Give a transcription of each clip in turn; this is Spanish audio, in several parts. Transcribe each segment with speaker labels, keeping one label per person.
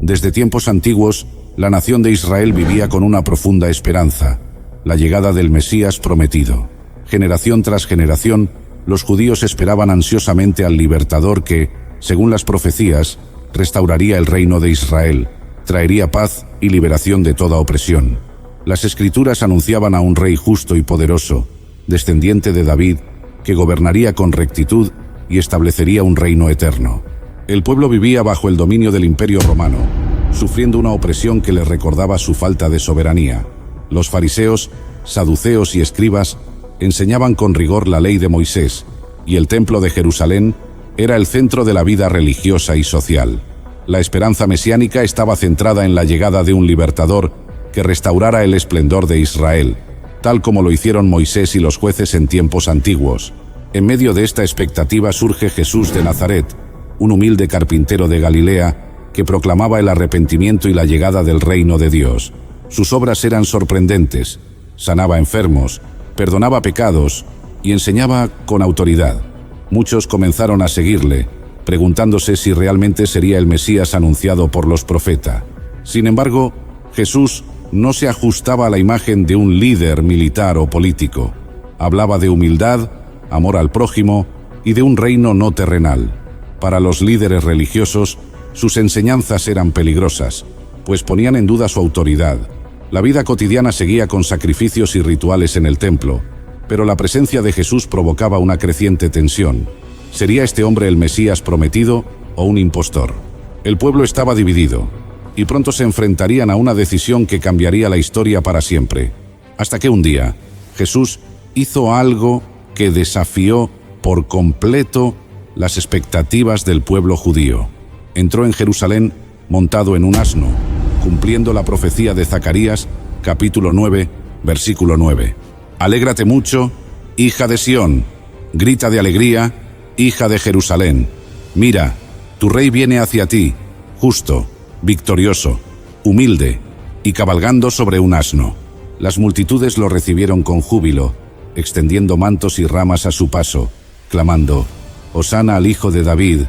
Speaker 1: Desde tiempos antiguos, la nación de Israel vivía con una profunda esperanza, la llegada del Mesías prometido. Generación tras generación, los judíos esperaban ansiosamente al libertador que, según las profecías, restauraría el reino de Israel, traería paz y liberación de toda opresión. Las Escrituras anunciaban a un rey justo y poderoso, descendiente de David, que gobernaría con rectitud y establecería un reino eterno. El pueblo vivía bajo el dominio del Imperio Romano, sufriendo una opresión que les recordaba su falta de soberanía. Los fariseos, saduceos y escribas enseñaban con rigor la ley de Moisés, y el templo de Jerusalén era el centro de la vida religiosa y social. La esperanza mesiánica estaba centrada en la llegada de un libertador que restaurara el esplendor de Israel, tal como lo hicieron Moisés y los jueces en tiempos antiguos. En medio de esta expectativa surge Jesús de Nazaret, un humilde carpintero de Galilea que proclamaba el arrepentimiento y la llegada del reino de Dios. Sus obras eran sorprendentes: sanaba enfermos, perdonaba pecados y enseñaba con autoridad. Muchos comenzaron a seguirle, preguntándose si realmente sería el Mesías anunciado por los profetas. Sin embargo, Jesús no se ajustaba a la imagen de un líder militar o político. Hablaba de humildad, amor al prójimo y de un reino no terrenal. Para los líderes religiosos, sus enseñanzas eran peligrosas, pues ponían en duda su autoridad. La vida cotidiana seguía con sacrificios y rituales en el templo, pero la presencia de Jesús provocaba una creciente tensión. ¿Sería este hombre el Mesías prometido o un impostor? El pueblo estaba dividido, y pronto se enfrentarían a una decisión que cambiaría la historia para siempre. Hasta que un día, Jesús hizo algo que desafió por completo las expectativas del pueblo judío. Entró en Jerusalén montado en un asno, cumpliendo la profecía de Zacarías, capítulo 9, versículo 9. Alégrate mucho, hija de Sión, grita de alegría, hija de Jerusalén. Mira, tu rey viene hacia ti, justo, victorioso, humilde y cabalgando sobre un asno. Las multitudes lo recibieron con júbilo, extendiendo mantos y ramas a su paso, clamando: Hosana al Hijo de David,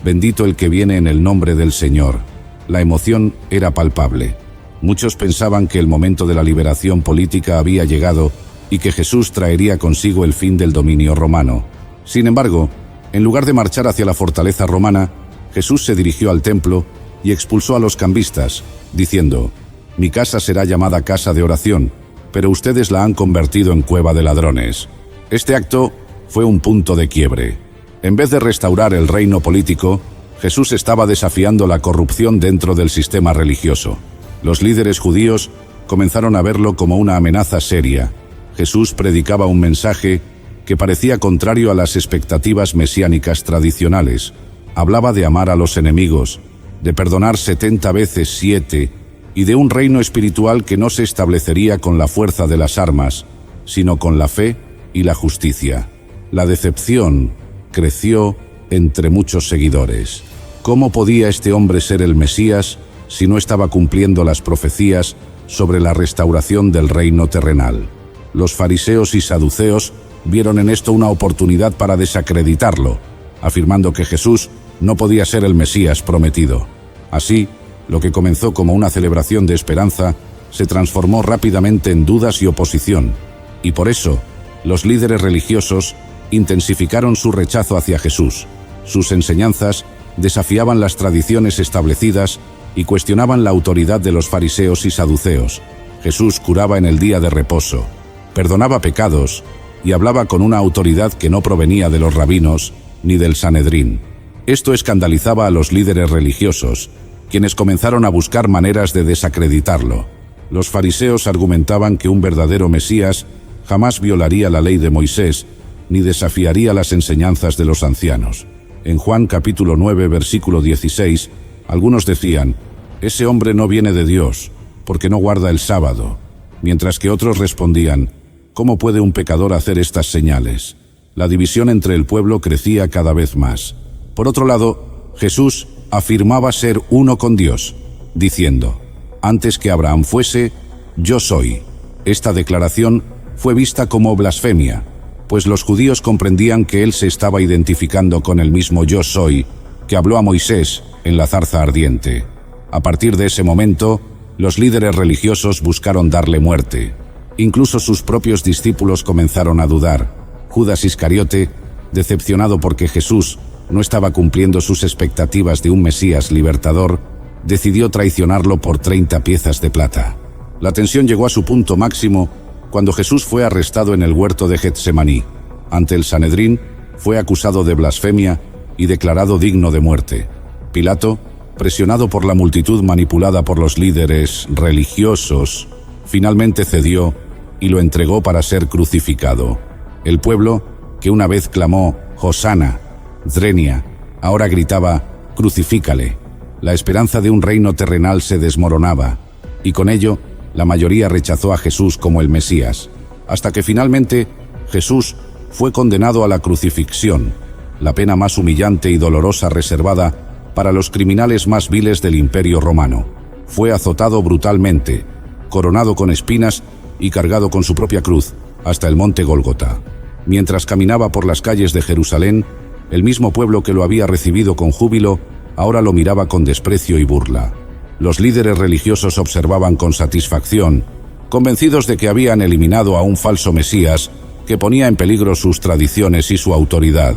Speaker 1: bendito el que viene en el nombre del Señor. La emoción era palpable. Muchos pensaban que el momento de la liberación política había llegado y que Jesús traería consigo el fin del dominio romano. Sin embargo, en lugar de marchar hacia la fortaleza romana, Jesús se dirigió al templo y expulsó a los cambistas, diciendo: Mi casa será llamada casa de oración, pero ustedes la han convertido en cueva de ladrones. Este acto fue un punto de quiebre. En vez de restaurar el reino político, Jesús estaba desafiando la corrupción dentro del sistema religioso. Los líderes judíos comenzaron a verlo como una amenaza seria. Jesús predicaba un mensaje que parecía contrario a las expectativas mesiánicas tradicionales. Hablaba de amar a los enemigos, de perdonar 70 veces 7 y de un reino espiritual que no se establecería con la fuerza de las armas, sino con la fe y la justicia. La decepción creció entre muchos seguidores. ¿Cómo podía este hombre ser el Mesías si no estaba cumpliendo las profecías sobre la restauración del reino terrenal? Los fariseos y saduceos vieron en esto una oportunidad para desacreditarlo, afirmando que Jesús no podía ser el Mesías prometido. Así, lo que comenzó como una celebración de esperanza se transformó rápidamente en dudas y oposición, y por eso los líderes religiosos intensificaron su rechazo hacia Jesús. Sus enseñanzas desafiaban las tradiciones establecidas y cuestionaban la autoridad de los fariseos y saduceos. Jesús curaba en el día de reposo, perdonaba pecados y hablaba con una autoridad que no provenía de los rabinos ni del Sanedrín. Esto escandalizaba a los líderes religiosos, quienes comenzaron a buscar maneras de desacreditarlo. Los fariseos argumentaban que un verdadero Mesías jamás violaría la ley de Moisés ni desafiaría las enseñanzas de los ancianos. En Juan capítulo 9, versículo 16, algunos decían: ese hombre no viene de Dios, porque no guarda el sábado, mientras que otros respondían: ¿cómo puede un pecador hacer estas señales? La división entre el pueblo crecía cada vez más. Por otro lado, Jesús afirmaba ser uno con Dios, diciendo: antes que Abraham fuese, yo soy. Esta declaración fue vista como blasfemia, pues los judíos comprendían que él se estaba identificando con el mismo yo soy que habló a Moisés en la zarza ardiente. A partir de ese momento, los líderes religiosos buscaron darle muerte. Incluso sus propios discípulos comenzaron a dudar. Judas Iscariote, decepcionado porque Jesús no estaba cumpliendo sus expectativas de un Mesías libertador, decidió traicionarlo por 30 piezas de plata. La tensión llegó a su punto máximo cuando Jesús fue arrestado en el huerto de Getsemaní. Ante el Sanedrín, fue acusado de blasfemia y declarado digno de muerte. Pilato, presionado por la multitud manipulada por los líderes religiosos, finalmente cedió y lo entregó para ser crucificado. El pueblo, que una vez clamó «Hosana», «Drenia», ahora gritaba «Crucifícale». La esperanza de un reino terrenal se desmoronaba, y con ello, la mayoría rechazó a Jesús como el Mesías, hasta que finalmente Jesús fue condenado a la crucifixión, la pena más humillante y dolorosa reservada para los criminales más viles del Imperio Romano. Fue azotado brutalmente, coronado con espinas y cargado con su propia cruz hasta el monte Gólgota. Mientras caminaba por las calles de Jerusalén, el mismo pueblo que lo había recibido con júbilo ahora lo miraba con desprecio y burla. Los líderes religiosos observaban con satisfacción, convencidos de que habían eliminado a un falso Mesías que ponía en peligro sus tradiciones y su autoridad.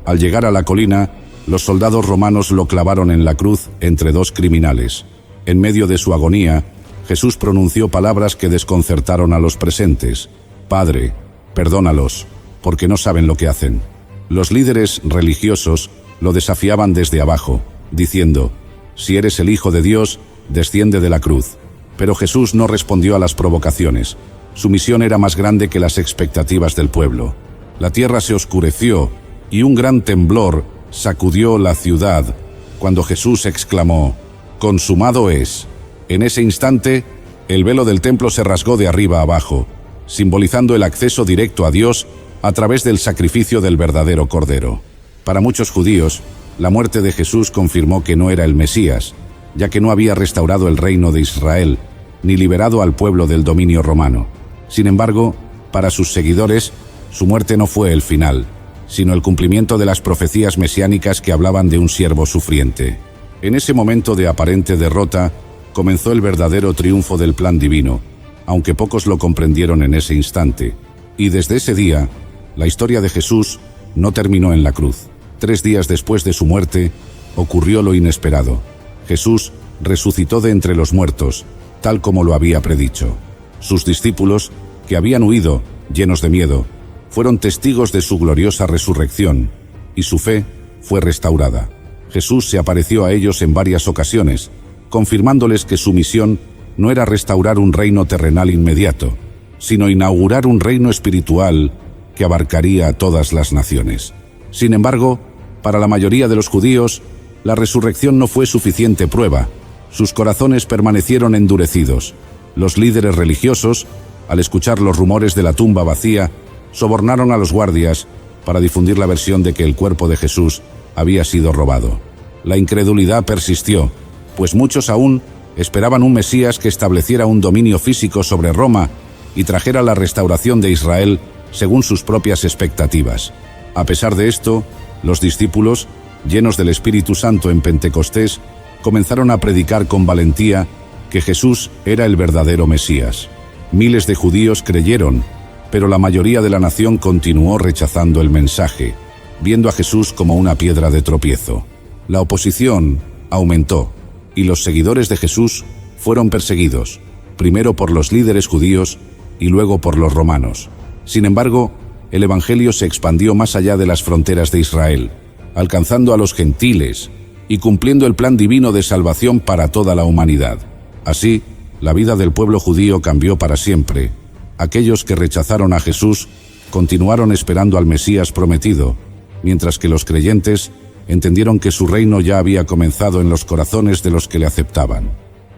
Speaker 1: Al llegar a la colina, los soldados romanos lo clavaron en la cruz entre dos criminales. En medio de su agonía, Jesús pronunció palabras que desconcertaron a los presentes. «Padre, perdónalos, porque no saben lo que hacen». Los líderes religiosos lo desafiaban desde abajo, diciendo: «Si eres el Hijo de Dios, desciende de la cruz». Pero Jesús no respondió a las provocaciones. Su misión era más grande que las expectativas del pueblo. La tierra se oscureció y un gran temblor sacudió la ciudad cuando Jesús exclamó: «Consumado es». En ese instante, el velo del templo se rasgó de arriba a abajo, simbolizando el acceso directo a Dios a través del sacrificio del verdadero Cordero. Para muchos judíos, la muerte de Jesús confirmó que no era el Mesías, ya que no había restaurado el reino de Israel, ni liberado al pueblo del dominio romano. Sin embargo, para sus seguidores, su muerte no fue el final, sino el cumplimiento de las profecías mesiánicas que hablaban de un siervo sufriente. En ese momento de aparente derrota, comenzó el verdadero triunfo del plan divino, aunque pocos lo comprendieron en ese instante. Y desde ese día, la historia de Jesús no terminó en la cruz. 3 días después de su muerte, ocurrió lo inesperado. Jesús resucitó de entre los muertos, tal como lo había predicho. Sus discípulos, que habían huido, llenos de miedo, fueron testigos de su gloriosa resurrección, y su fe fue restaurada. Jesús se apareció a ellos en varias ocasiones, confirmándoles que su misión no era restaurar un reino terrenal inmediato, sino inaugurar un reino espiritual que abarcaría a todas las naciones. Sin embargo, para la mayoría de los judíos, la resurrección no fue suficiente prueba. Sus corazones permanecieron endurecidos. Los líderes religiosos, al escuchar los rumores de la tumba vacía, sobornaron a los guardias para difundir la versión de que el cuerpo de Jesús había sido robado. La incredulidad persistió, pues muchos aún esperaban un Mesías que estableciera un dominio físico sobre Roma y trajera la restauración de Israel según sus propias expectativas. A pesar de esto, los discípulos, llenos del Espíritu Santo en Pentecostés, comenzaron a predicar con valentía que Jesús era el verdadero Mesías. Miles de judíos creyeron, pero la mayoría de la nación continuó rechazando el mensaje, viendo a Jesús como una piedra de tropiezo. La oposición aumentó, y los seguidores de Jesús fueron perseguidos, primero por los líderes judíos y luego por los romanos. Sin embargo, el Evangelio se expandió más allá de las fronteras de Israel, alcanzando a los gentiles y cumpliendo el plan divino de salvación para toda la humanidad. Así, la vida del pueblo judío cambió para siempre. Aquellos que rechazaron a Jesús continuaron esperando al Mesías prometido, mientras que los creyentes entendieron que su reino ya había comenzado en los corazones de los que le aceptaban.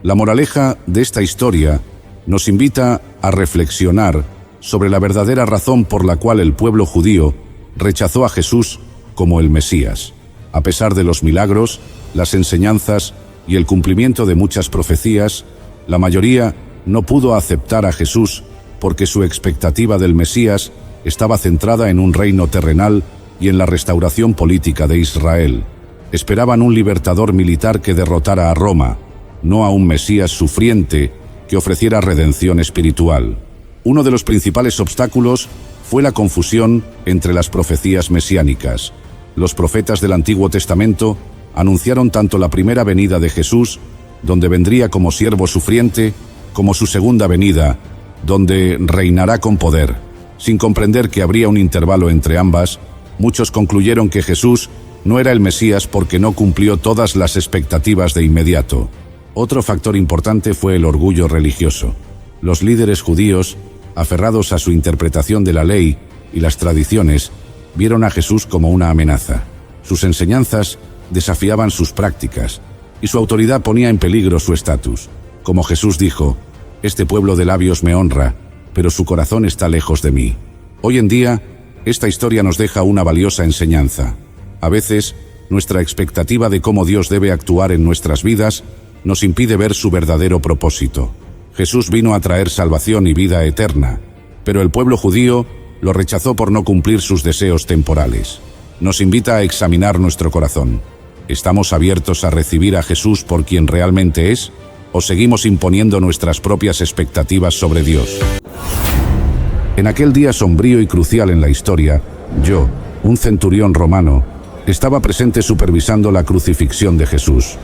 Speaker 1: La moraleja de esta historia nos invita a reflexionar sobre la verdadera razón por la cual el pueblo judío rechazó a Jesús como el Mesías. A pesar de los milagros, las enseñanzas y el cumplimiento de muchas profecías, la mayoría no pudo aceptar a Jesús porque su expectativa del Mesías estaba centrada en un reino terrenal y en la restauración política de Israel. Esperaban un libertador militar que derrotara a Roma, no a un Mesías sufriente que ofreciera redención espiritual. Uno de los principales obstáculos fue la confusión entre las profecías mesiánicas. Los profetas del Antiguo Testamento anunciaron tanto la primera venida de Jesús, donde vendría como siervo sufriente, como su segunda venida, donde reinará con poder. Sin comprender que habría un intervalo entre ambas, muchos concluyeron que Jesús no era el Mesías porque no cumplió todas las expectativas de inmediato. Otro factor importante fue el orgullo religioso. Los líderes judíos, aferrados a su interpretación de la ley y las tradiciones, vieron a Jesús como una amenaza. Sus enseñanzas desafiaban sus prácticas y su autoridad ponía en peligro su estatus. Como Jesús dijo: «Este pueblo de labios me honra, pero su corazón está lejos de mí». Hoy en día, esta historia nos deja una valiosa enseñanza. A veces, nuestra expectativa de cómo Dios debe actuar en nuestras vidas nos impide ver su verdadero propósito. Jesús vino a traer salvación y vida eterna, pero el pueblo judío lo rechazó por no cumplir sus deseos temporales. Nos invita a examinar nuestro corazón. ¿Estamos abiertos a recibir a Jesús por quien realmente es? ¿O seguimos imponiendo nuestras propias expectativas sobre Dios? En aquel día sombrío y crucial en la historia, yo, un centurión romano, estaba presente supervisando la crucifixión de Jesús.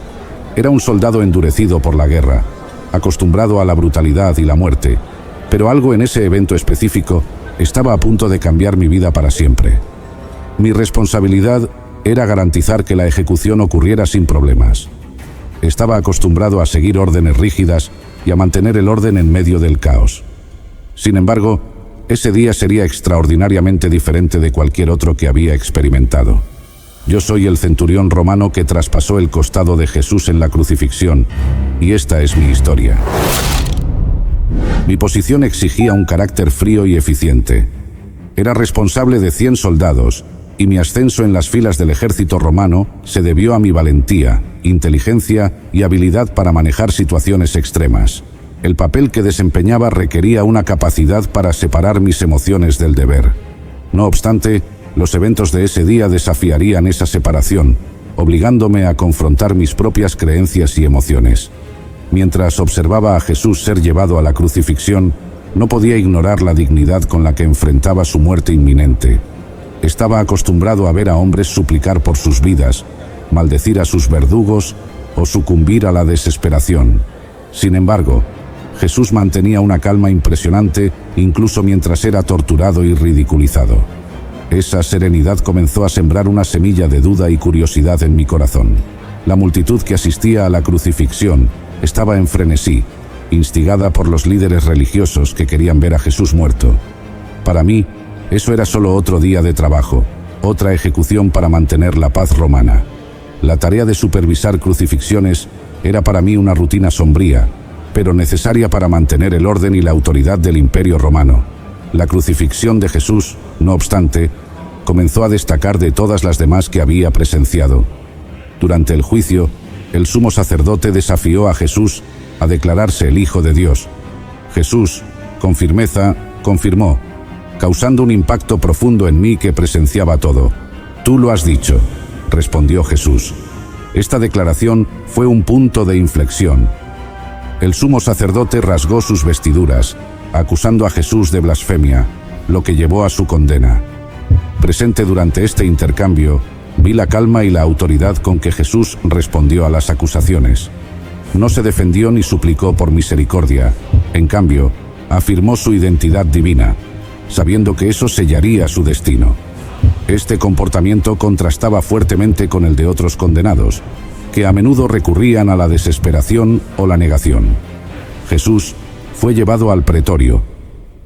Speaker 1: Era un soldado endurecido por la guerra, acostumbrado a la brutalidad y la muerte, pero algo en ese evento específico estaba a punto de cambiar mi vida para siempre. Mi responsabilidad era garantizar que la ejecución ocurriera sin problemas. Estaba acostumbrado a seguir órdenes rígidas y a mantener el orden en medio del caos. Sin embargo, ese día sería extraordinariamente diferente de cualquier otro que había experimentado. Yo soy el centurión romano que traspasó el costado de Jesús en la crucifixión, y esta es mi historia. Mi posición exigía un carácter frío y eficiente. Era responsable de 100 soldados, y mi ascenso en las filas del ejército romano se debió a mi valentía, inteligencia y habilidad para manejar situaciones extremas. El papel que desempeñaba requería una capacidad para separar mis emociones del deber. No obstante, los eventos de ese día desafiarían esa separación, obligándome a confrontar mis propias creencias y emociones. Mientras observaba a Jesús ser llevado a la crucifixión, no podía ignorar la dignidad con la que enfrentaba su muerte inminente. Estaba acostumbrado a ver a hombres suplicar por sus vidas, maldecir a sus verdugos o sucumbir a la desesperación. Sin embargo, Jesús mantenía una calma impresionante incluso mientras era torturado y ridiculizado. Esa serenidad comenzó a sembrar una semilla de duda y curiosidad en mi corazón. La multitud que asistía a la crucifixión estaba en frenesí, instigada por los líderes religiosos que querían ver a Jesús muerto. Para mí, eso era solo otro día de trabajo, otra ejecución para mantener la paz romana. La tarea de supervisar crucifixiones era para mí una rutina sombría, pero necesaria para mantener el orden y la autoridad del Imperio Romano. La crucifixión de Jesús, no obstante, comenzó a destacar de todas las demás que había presenciado. Durante el juicio, el sumo sacerdote desafió a Jesús a declararse el Hijo de Dios. Jesús, con firmeza, confirmó, causando un impacto profundo en mí que presenciaba todo. «Tú lo has dicho», respondió Jesús. Esta declaración fue un punto de inflexión. El sumo sacerdote rasgó sus vestiduras, acusando a Jesús de blasfemia, lo que llevó a su condena. Presente durante este intercambio, vi la calma y la autoridad con que Jesús respondió a las acusaciones. No se defendió ni suplicó por misericordia, en cambio, afirmó su identidad divina, sabiendo que eso sellaría su destino. Este comportamiento contrastaba fuertemente con el de otros condenados, que a menudo recurrían a la desesperación o la negación. Jesús fue llevado al pretorio,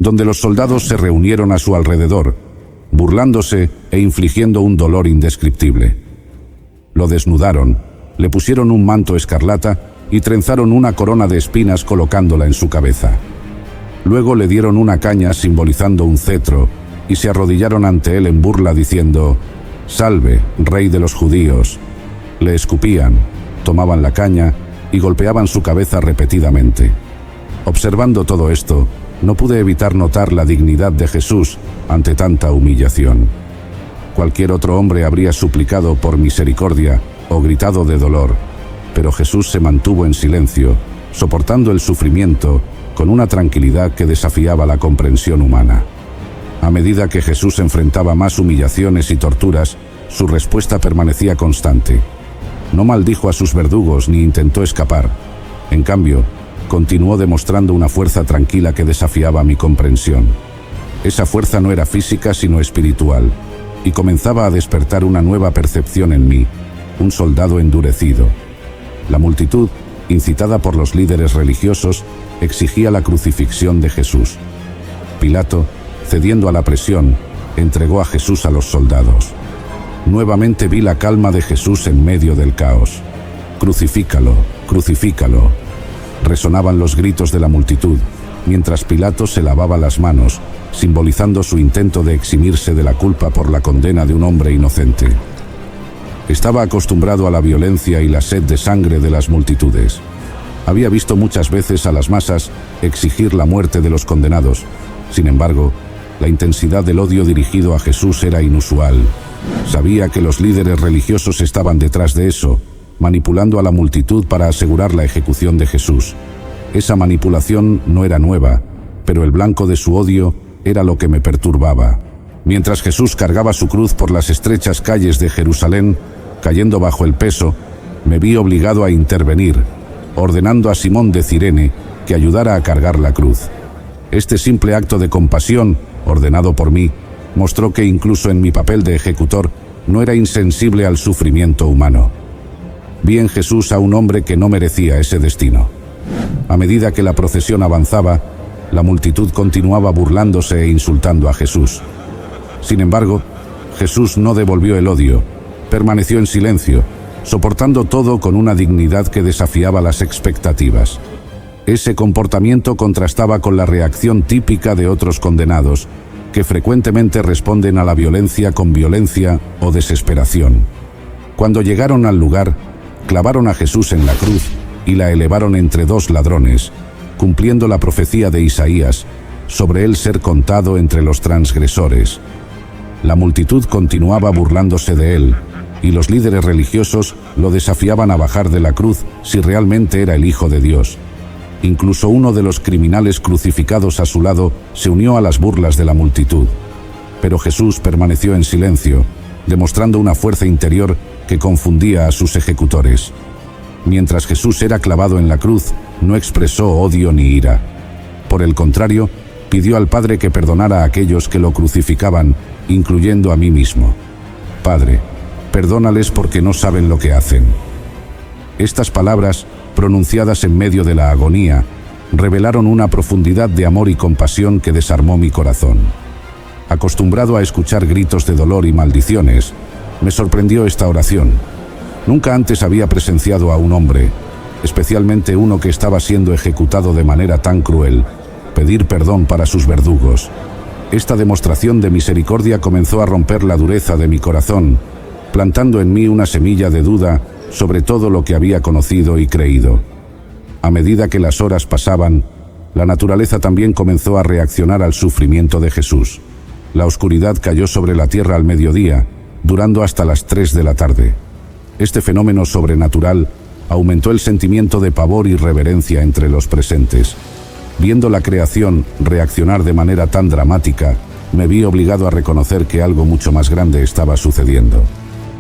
Speaker 1: donde los soldados se reunieron a su alrededor, burlándose e infligiendo un dolor indescriptible. Lo desnudaron, le pusieron un manto escarlata y trenzaron una corona de espinas colocándola en su cabeza. Luego le dieron una caña simbolizando un cetro y se arrodillaron ante él en burla diciendo: «Salve, Rey de los judíos». Le escupían, tomaban la caña y golpeaban su cabeza repetidamente. Observando todo esto, no pude evitar notar la dignidad de Jesús ante tanta humillación. Cualquier otro hombre habría suplicado por misericordia o gritado de dolor, pero Jesús se mantuvo en silencio, soportando el sufrimiento con una tranquilidad que desafiaba la comprensión humana. A medida que Jesús enfrentaba más humillaciones y torturas, su respuesta permanecía constante. No maldijo a sus verdugos ni intentó escapar. En cambio, continuó demostrando una fuerza tranquila que desafiaba mi comprensión. Esa fuerza no era física sino espiritual, y comenzaba a despertar una nueva percepción en mí, un soldado endurecido. La multitud, incitada por los líderes religiosos, exigía la crucifixión de Jesús. Pilato, cediendo a la presión, entregó a Jesús a los soldados. Nuevamente vi la calma de Jesús en medio del caos. «Crucifícalo, crucifícalo», resonaban los gritos de la multitud, mientras Pilato se lavaba las manos, simbolizando su intento de eximirse de la culpa por la condena de un hombre inocente. Estaba acostumbrado a la violencia y la sed de sangre de las multitudes. Había visto muchas veces a las masas exigir la muerte de los condenados. Sin embargo, la intensidad del odio dirigido a Jesús era inusual. Sabía que los líderes religiosos estaban detrás de eso, manipulando a la multitud para asegurar la ejecución de Jesús. Esa manipulación no era nueva, pero el blanco de su odio era lo que me perturbaba. Mientras Jesús cargaba su cruz por las estrechas calles de Jerusalén, cayendo bajo el peso, me vi obligado a intervenir, ordenando a Simón de Cirene que ayudara a cargar la cruz. Este simple acto de compasión, ordenado por mí, mostró que incluso en mi papel de ejecutor no era insensible al sufrimiento humano. Vi en Jesús a un hombre que no merecía ese destino. A medida que la procesión avanzaba, la multitud continuaba burlándose e insultando a Jesús. Sin embargo, Jesús no devolvió el odio, permaneció en silencio, soportando todo con una dignidad que desafiaba las expectativas. Ese comportamiento contrastaba con la reacción típica de otros condenados, que frecuentemente responden a la violencia con violencia o desesperación. Cuando llegaron al lugar, clavaron a Jesús en la cruz y la elevaron entre dos ladrones, cumpliendo la profecía de Isaías sobre él ser contado entre los transgresores. La multitud continuaba burlándose de él, y los líderes religiosos lo desafiaban a bajar de la cruz si realmente era el Hijo de Dios. Incluso uno de los criminales crucificados a su lado se unió a las burlas de la multitud. Pero Jesús permaneció en silencio, demostrando una fuerza interior que confundía a sus ejecutores. Mientras Jesús era clavado en la cruz, no expresó odio ni ira. Por el contrario, pidió al Padre que perdonara a aquellos que lo crucificaban, incluyendo a mí mismo. «Padre, perdónales porque no saben lo que hacen». Estas palabras, pronunciadas en medio de la agonía, revelaron una profundidad de amor y compasión que desarmó mi corazón. Acostumbrado a escuchar gritos de dolor y maldiciones, me sorprendió esta oración. Nunca antes había presenciado a un hombre, especialmente uno que estaba siendo ejecutado de manera tan cruel, pedir perdón para sus verdugos. Esta demostración de misericordia comenzó a romper la dureza de mi corazón, plantando en mí una semilla de duda sobre todo lo que había conocido y creído. A medida que las horas pasaban, la naturaleza también comenzó a reaccionar al sufrimiento de Jesús. La oscuridad cayó sobre la tierra al mediodía, durando hasta las 3 de la tarde. Este fenómeno sobrenatural aumentó el sentimiento de pavor y reverencia entre los presentes. Viendo la creación reaccionar de manera tan dramática, me vi obligado a reconocer que algo mucho más grande estaba sucediendo.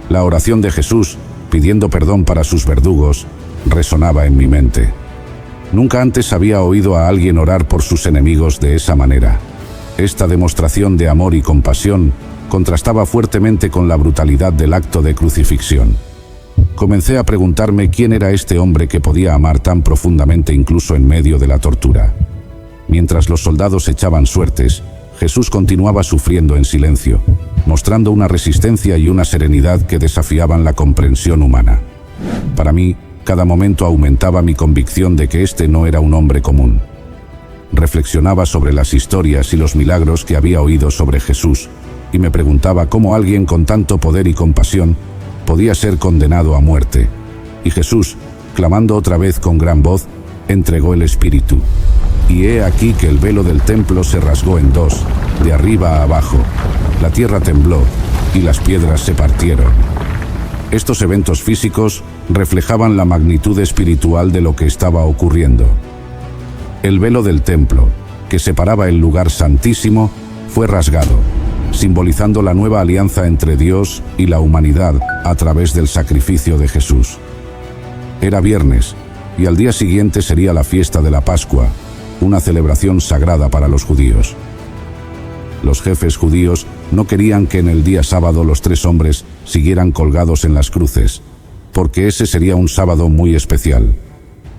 Speaker 1: La oración de Jesús, pidiendo perdón para sus verdugos, resonaba en mi mente. Nunca antes había oído a alguien orar por sus enemigos de esa manera. Esta demostración de amor y compasión contrastaba fuertemente con la brutalidad del acto de crucifixión. Comencé a preguntarme quién era este hombre que podía amar tan profundamente incluso en medio de la tortura. Mientras los soldados echaban suertes, Jesús continuaba sufriendo en silencio, mostrando una resistencia y una serenidad que desafiaban la comprensión humana. Para mí, cada momento aumentaba mi convicción de que este no era un hombre común. Reflexionaba sobre las historias y los milagros que había oído sobre Jesús, y me preguntaba cómo alguien con tanto poder y compasión podía ser condenado a muerte. Y Jesús, clamando otra vez con gran voz, entregó el Espíritu. Y he aquí que el velo del templo se rasgó en dos, de arriba a abajo. La tierra tembló y las piedras se partieron. Estos eventos físicos reflejaban la magnitud espiritual de lo que estaba ocurriendo. El velo del templo, que separaba el lugar santísimo, fue rasgado, simbolizando la nueva alianza entre Dios y la humanidad a través del sacrificio de Jesús. Era viernes, y al día siguiente sería la fiesta de la Pascua, una celebración sagrada para los judíos. Los jefes judíos no querían que en el día sábado los 3 hombres siguieran colgados en las cruces, porque ese sería un sábado muy especial.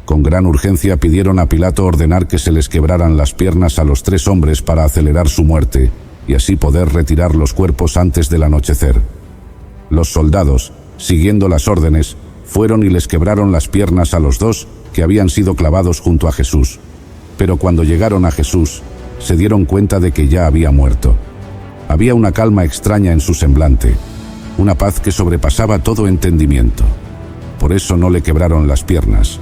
Speaker 1: Con gran urgencia pidieron a Pilato ordenar que se les quebraran las piernas a los 3 hombres para acelerar su muerte, y así poder retirar los cuerpos antes del anochecer. Los soldados, siguiendo las órdenes, fueron y les quebraron las piernas a los 2 que habían sido clavados junto a Jesús. Pero cuando llegaron a Jesús, se dieron cuenta de que ya había muerto. Había una calma extraña en su semblante, una paz que sobrepasaba todo entendimiento. Por eso no le quebraron las piernas,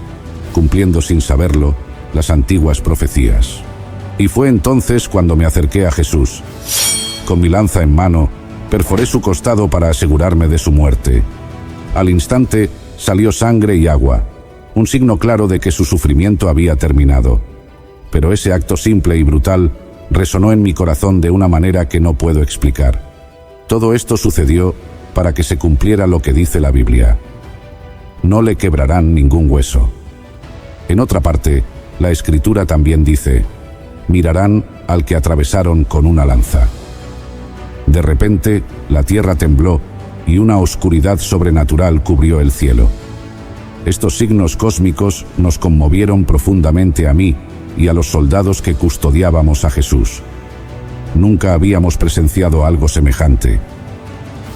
Speaker 1: cumpliendo sin saberlo las antiguas profecías. Y fue entonces cuando me acerqué a Jesús. Con mi lanza en mano, perforé su costado para asegurarme de su muerte. Al instante salió sangre y agua, un signo claro de que su sufrimiento había terminado. Pero ese acto simple y brutal resonó en mi corazón de una manera que no puedo explicar. Todo esto sucedió para que se cumpliera lo que dice la Biblia: no le quebrarán ningún hueso. En otra parte, la Escritura también dice: mirarán al que atravesaron con una lanza. De repente, la tierra tembló y una oscuridad sobrenatural cubrió el cielo. Estos signos cósmicos nos conmovieron profundamente a mí y a los soldados que custodiábamos a Jesús. Nunca habíamos presenciado algo semejante.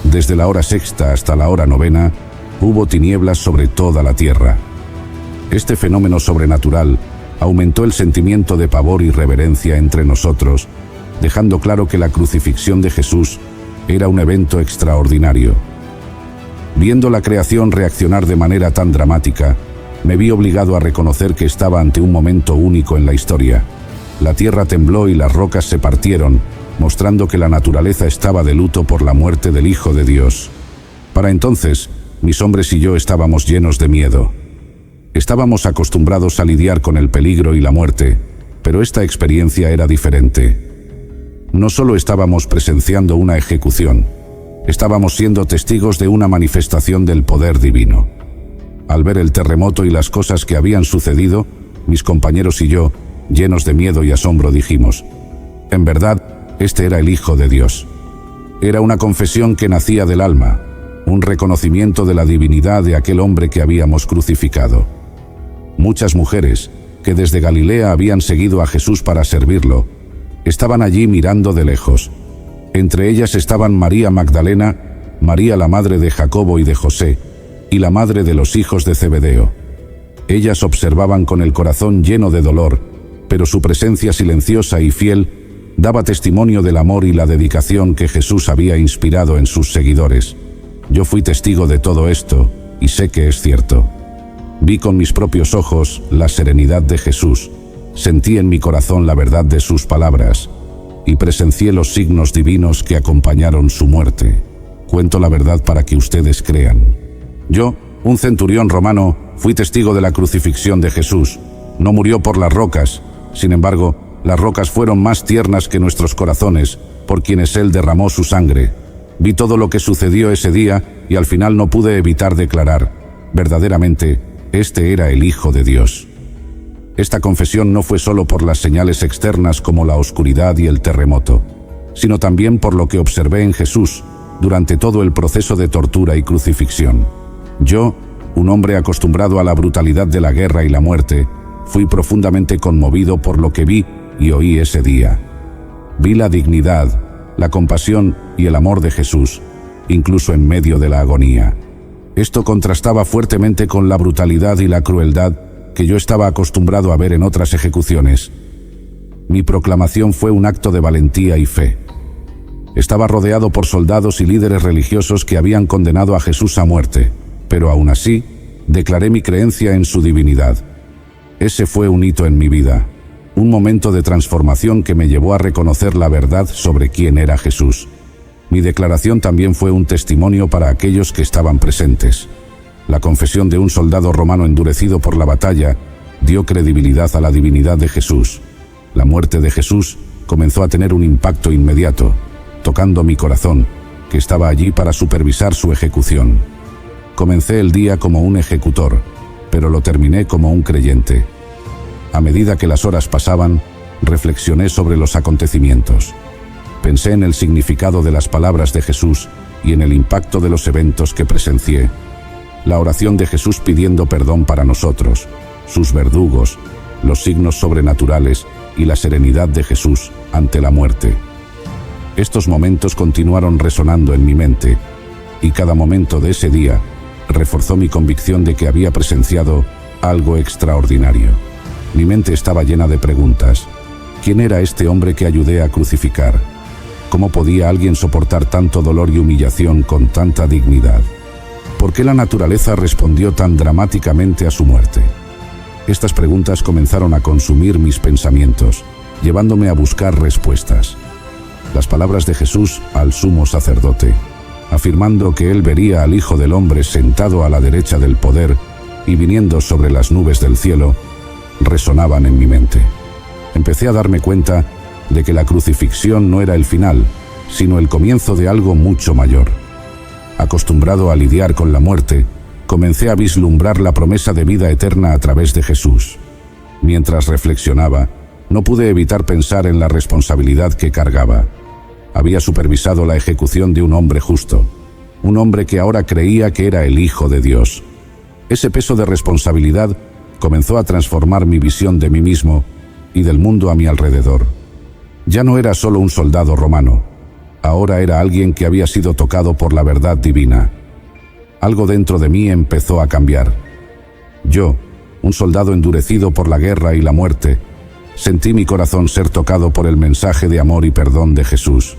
Speaker 1: Desde la hora 6ª hasta la hora 9ª, hubo tinieblas sobre toda la tierra. Este fenómeno sobrenatural aumentó el sentimiento de pavor y reverencia entre nosotros, dejando claro que la crucifixión de Jesús era un evento extraordinario. Viendo la creación reaccionar de manera tan dramática, me vi obligado a reconocer que estaba ante un momento único en la historia. La tierra tembló y las rocas se partieron, mostrando que la naturaleza estaba de luto por la muerte del Hijo de Dios. Para entonces, mis hombres y yo estábamos llenos de miedo. Estábamos acostumbrados a lidiar con el peligro y la muerte, pero esta experiencia era diferente. No solo estábamos presenciando una ejecución, estábamos siendo testigos de una manifestación del poder divino. Al ver el terremoto y las cosas que habían sucedido, mis compañeros y yo, llenos de miedo y asombro, dijimos: en verdad, este era el Hijo de Dios. Era una confesión que nacía del alma, un reconocimiento de la divinidad de aquel hombre que habíamos crucificado. Muchas mujeres, que desde Galilea habían seguido a Jesús para servirlo, estaban allí mirando de lejos. Entre ellas estaban María Magdalena, María la madre de Jacobo y de José, y la madre de los hijos de Zebedeo. Ellas observaban con el corazón lleno de dolor, pero su presencia silenciosa y fiel daba testimonio del amor y la dedicación que Jesús había inspirado en sus seguidores. Yo fui testigo de todo esto, y sé que es cierto. Vi con mis propios ojos la serenidad de Jesús, sentí en mi corazón la verdad de sus palabras, y presencié los signos divinos que acompañaron su muerte. Cuento la verdad para que ustedes crean. Yo, un centurión romano, fui testigo de la crucifixión de Jesús. No murió por las rocas. Sin embargo, las rocas fueron más tiernas que nuestros corazones, por quienes Él derramó su sangre. Vi todo lo que sucedió ese día y al final no pude evitar declarar: verdaderamente, este era el Hijo de Dios. Esta confesión no fue solo por las señales externas como la oscuridad y el terremoto, sino también por lo que observé en Jesús durante todo el proceso de tortura y crucifixión. Yo, un hombre acostumbrado a la brutalidad de la guerra y la muerte, fui profundamente conmovido por lo que vi y oí ese día. Vi la dignidad, la compasión y el amor de Jesús, incluso en medio de la agonía. Esto contrastaba fuertemente con la brutalidad y la crueldad que yo estaba acostumbrado a ver en otras ejecuciones. Mi proclamación fue un acto de valentía y fe. Estaba rodeado por soldados y líderes religiosos que habían condenado a Jesús a muerte, pero aún así, declaré mi creencia en su divinidad. Ese fue un hito en mi vida, un momento de transformación que me llevó a reconocer la verdad sobre quién era Jesús. Mi declaración también fue un testimonio para aquellos que estaban presentes. La confesión de un soldado romano endurecido por la batalla dio credibilidad a la divinidad de Jesús. La muerte de Jesús comenzó a tener un impacto inmediato, tocando mi corazón, que estaba allí para supervisar su ejecución. Comencé el día como un ejecutor, pero lo terminé como un creyente. A medida que las horas pasaban, reflexioné sobre los acontecimientos. Pensé en el significado de las palabras de Jesús y en el impacto de los eventos que presencié. La oración de Jesús pidiendo perdón para nosotros, sus verdugos, los signos sobrenaturales y la serenidad de Jesús ante la muerte. Estos momentos continuaron resonando en mi mente, y cada momento de ese día reforzó mi convicción de que había presenciado algo extraordinario. Mi mente estaba llena de preguntas. ¿Quién era este hombre que ayudé a crucificar? ¿Cómo podía alguien soportar tanto dolor y humillación con tanta dignidad? ¿Por qué la naturaleza respondió tan dramáticamente a su muerte? Estas preguntas comenzaron a consumir mis pensamientos, llevándome a buscar respuestas. Las palabras de Jesús al sumo sacerdote, afirmando que él vería al Hijo del Hombre sentado a la derecha del poder y viniendo sobre las nubes del cielo, resonaban en mi mente. Empecé a darme cuenta de que la crucifixión no era el final, sino el comienzo de algo mucho mayor. Acostumbrado a lidiar con la muerte, comencé a vislumbrar la promesa de vida eterna a través de Jesús. Mientras reflexionaba, no pude evitar pensar en la responsabilidad que cargaba. Había supervisado la ejecución de un hombre justo, un hombre que ahora creía que era el Hijo de Dios. Ese peso de responsabilidad comenzó a transformar mi visión de mí mismo y del mundo a mi alrededor. Ya no era solo un soldado romano, ahora era alguien que había sido tocado por la verdad divina. Algo dentro de mí empezó a cambiar. Yo, un soldado endurecido por la guerra y la muerte, sentí mi corazón ser tocado por el mensaje de amor y perdón de Jesús.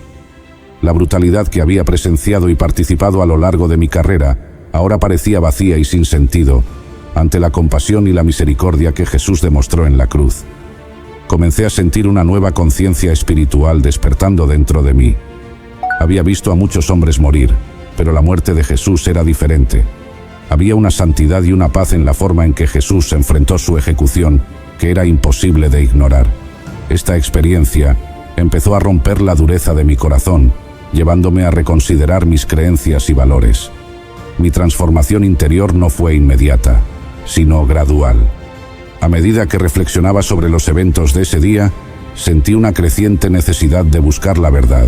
Speaker 1: La brutalidad que había presenciado y participado a lo largo de mi carrera ahora parecía vacía y sin sentido ante la compasión y la misericordia que Jesús demostró en la cruz. Comencé a sentir una nueva conciencia espiritual despertando dentro de mí. Había visto a muchos hombres morir, pero la muerte de Jesús era diferente. Había una santidad y una paz en la forma en que Jesús enfrentó su ejecución que era imposible de ignorar. Esta experiencia empezó a romper la dureza de mi corazón, llevándome a reconsiderar mis creencias y valores. Mi transformación interior no fue inmediata, sino gradual. A medida que reflexionaba sobre los eventos de ese día, sentí una creciente necesidad de buscar la verdad.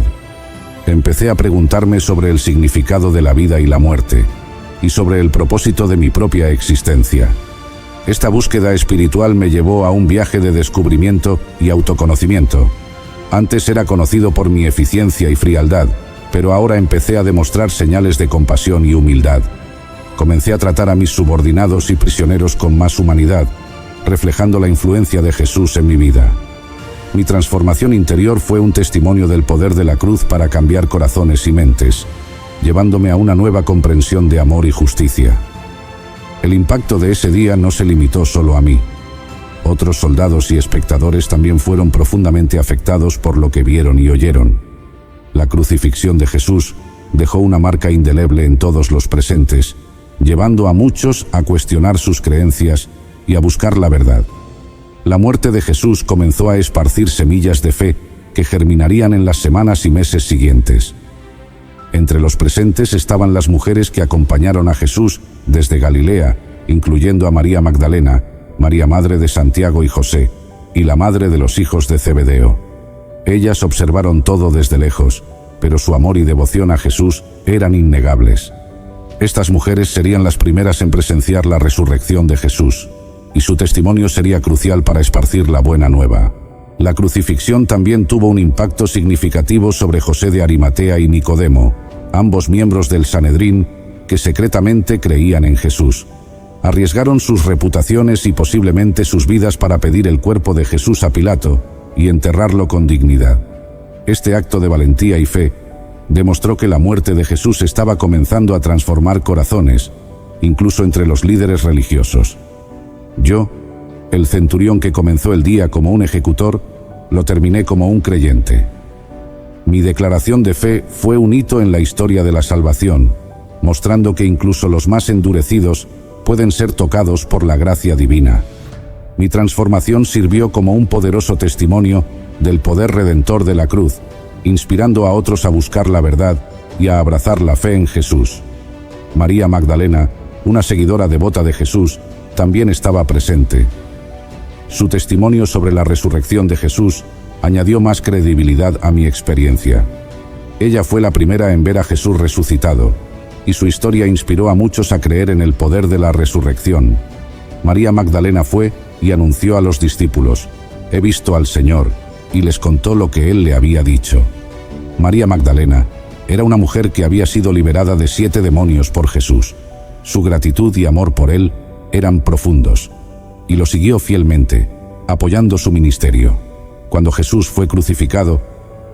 Speaker 1: Empecé a preguntarme sobre el significado de la vida y la muerte, y sobre el propósito de mi propia existencia. Esta búsqueda espiritual me llevó a un viaje de descubrimiento y autoconocimiento. Antes era conocido por mi eficiencia y frialdad, pero ahora empecé a demostrar señales de compasión y humildad. Comencé a tratar a mis subordinados y prisioneros con más humanidad, reflejando la influencia de Jesús en mi vida. Mi transformación interior fue un testimonio del poder de la cruz para cambiar corazones y mentes, llevándome a una nueva comprensión de amor y justicia. El impacto de ese día no se limitó solo a mí. Otros soldados y espectadores también fueron profundamente afectados por lo que vieron y oyeron. La crucifixión de Jesús dejó una marca indeleble en todos los presentes, llevando a muchos a cuestionar sus creencias y a buscar la verdad. La muerte de Jesús comenzó a esparcir semillas de fe que germinarían en las semanas y meses siguientes. Entre los presentes estaban las mujeres que acompañaron a Jesús desde Galilea, incluyendo a María Magdalena, María madre de Santiago y José, y la madre de los hijos de Zebedeo. Ellas observaron todo desde lejos, pero su amor y devoción a Jesús eran innegables. Estas mujeres serían las primeras en presenciar la resurrección de Jesús, y su testimonio sería crucial para esparcir la buena nueva. La crucifixión también tuvo un impacto significativo sobre José de Arimatea y Nicodemo, ambos miembros del Sanedrín que secretamente creían en Jesús. Arriesgaron sus reputaciones y posiblemente sus vidas para pedir el cuerpo de Jesús a Pilato y enterrarlo con dignidad. Este acto de valentía y fe demostró que la muerte de Jesús estaba comenzando a transformar corazones, incluso entre los líderes religiosos. Yo, el centurión que comenzó el día como un ejecutor, lo terminé como un creyente. Mi declaración de fe fue un hito en la historia de la salvación, mostrando que incluso los más endurecidos pueden ser tocados por la gracia divina. Mi transformación sirvió como un poderoso testimonio del poder redentor de la cruz, inspirando a otros a buscar la verdad y a abrazar la fe en Jesús. María Magdalena, una seguidora devota de Jesús, también estaba presente. Su testimonio sobre la resurrección de Jesús añadió más credibilidad a mi experiencia. Ella fue la primera en ver a Jesús resucitado, y su historia inspiró a muchos a creer en el poder de la resurrección. María Magdalena fue y anunció a los discípulos: «He visto al Señor», y les contó lo que Él le había dicho. María Magdalena era una mujer que había sido liberada de 7 demonios por Jesús. Su gratitud y amor por Él eran profundos, y lo siguió fielmente, apoyando su ministerio. Cuando Jesús fue crucificado,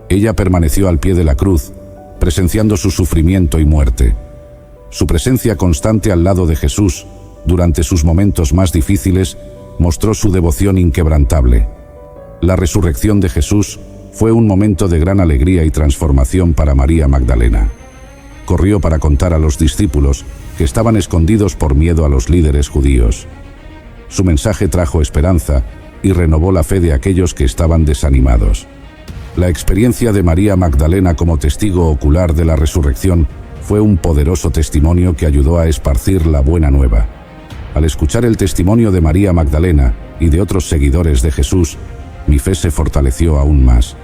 Speaker 1: ella permaneció al pie de la cruz, presenciando su sufrimiento y muerte. Su presencia constante al lado de Jesús, durante sus momentos más difíciles, mostró su devoción inquebrantable. La resurrección de Jesús fue un momento de gran alegría y transformación para María Magdalena. Corrió para contar a los discípulos que estaban escondidos por miedo a los líderes judíos. Su mensaje trajo esperanza y renovó la fe de aquellos que estaban desanimados. La experiencia de María Magdalena como testigo ocular de la resurrección fue un poderoso testimonio que ayudó a esparcir la buena nueva. Al escuchar el testimonio de María Magdalena y de otros seguidores de Jesús, mi fe se fortaleció aún más.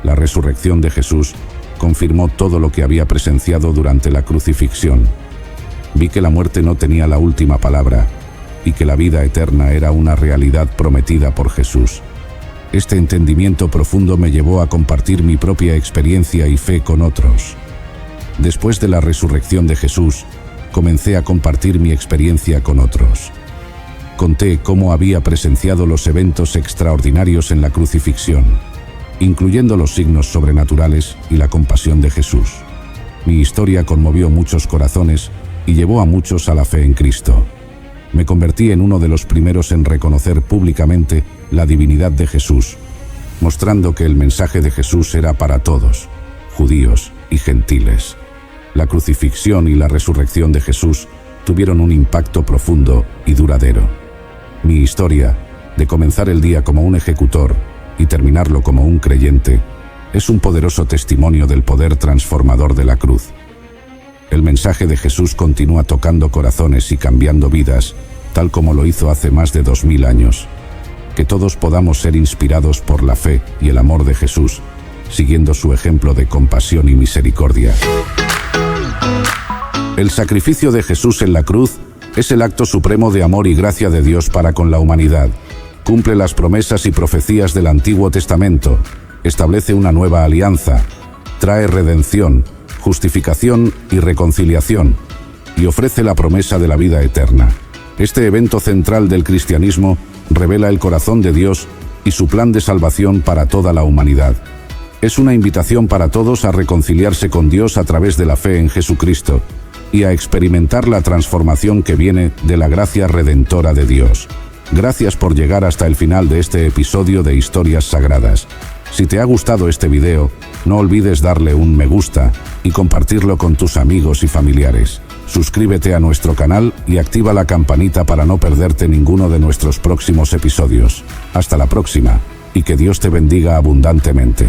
Speaker 1: La resurrección de Jesús confirmó todo lo que había presenciado durante la crucifixión. Vi que la muerte no tenía la última palabra y que la vida eterna era una realidad prometida por Jesús. Este entendimiento profundo me llevó a compartir mi propia experiencia y fe con otros. Después de la resurrección de Jesús, comencé a compartir mi experiencia con otros. Conté cómo había presenciado los eventos extraordinarios en la crucifixión, incluyendo los signos sobrenaturales y la compasión de Jesús. Mi historia conmovió muchos corazones y llevó a muchos a la fe en Cristo. Me convertí en uno de los primeros en reconocer públicamente la divinidad de Jesús, mostrando que el mensaje de Jesús era para todos, judíos y gentiles. La crucifixión y la resurrección de Jesús tuvieron un impacto profundo y duradero. Mi historia, de comenzar el día como un ejecutor y terminarlo como un creyente, es un poderoso testimonio del poder transformador de la cruz. El mensaje de Jesús continúa tocando corazones y cambiando vidas, tal como lo hizo hace más de 2000 años. Que todos podamos ser inspirados por la fe y el amor de Jesús, siguiendo su ejemplo de compasión y misericordia. El sacrificio de Jesús en la cruz es el acto supremo de amor y gracia de Dios para con la humanidad. Cumple las promesas y profecías del Antiguo Testamento, establece una nueva alianza, trae redención, justificación y reconciliación, y ofrece la promesa de la vida eterna. Este evento central del cristianismo revela el corazón de Dios y su plan de salvación para toda la humanidad. Es una invitación para todos a reconciliarse con Dios a través de la fe en Jesucristo y a experimentar la transformación que viene de la gracia redentora de Dios. Gracias por llegar hasta el final de este episodio de Historias Sagradas. Si te ha gustado este video, no olvides darle un me gusta y compartirlo con tus amigos y familiares. Suscríbete a nuestro canal y activa la campanita para no perderte ninguno de nuestros próximos episodios. Hasta la próxima, y que Dios te bendiga abundantemente.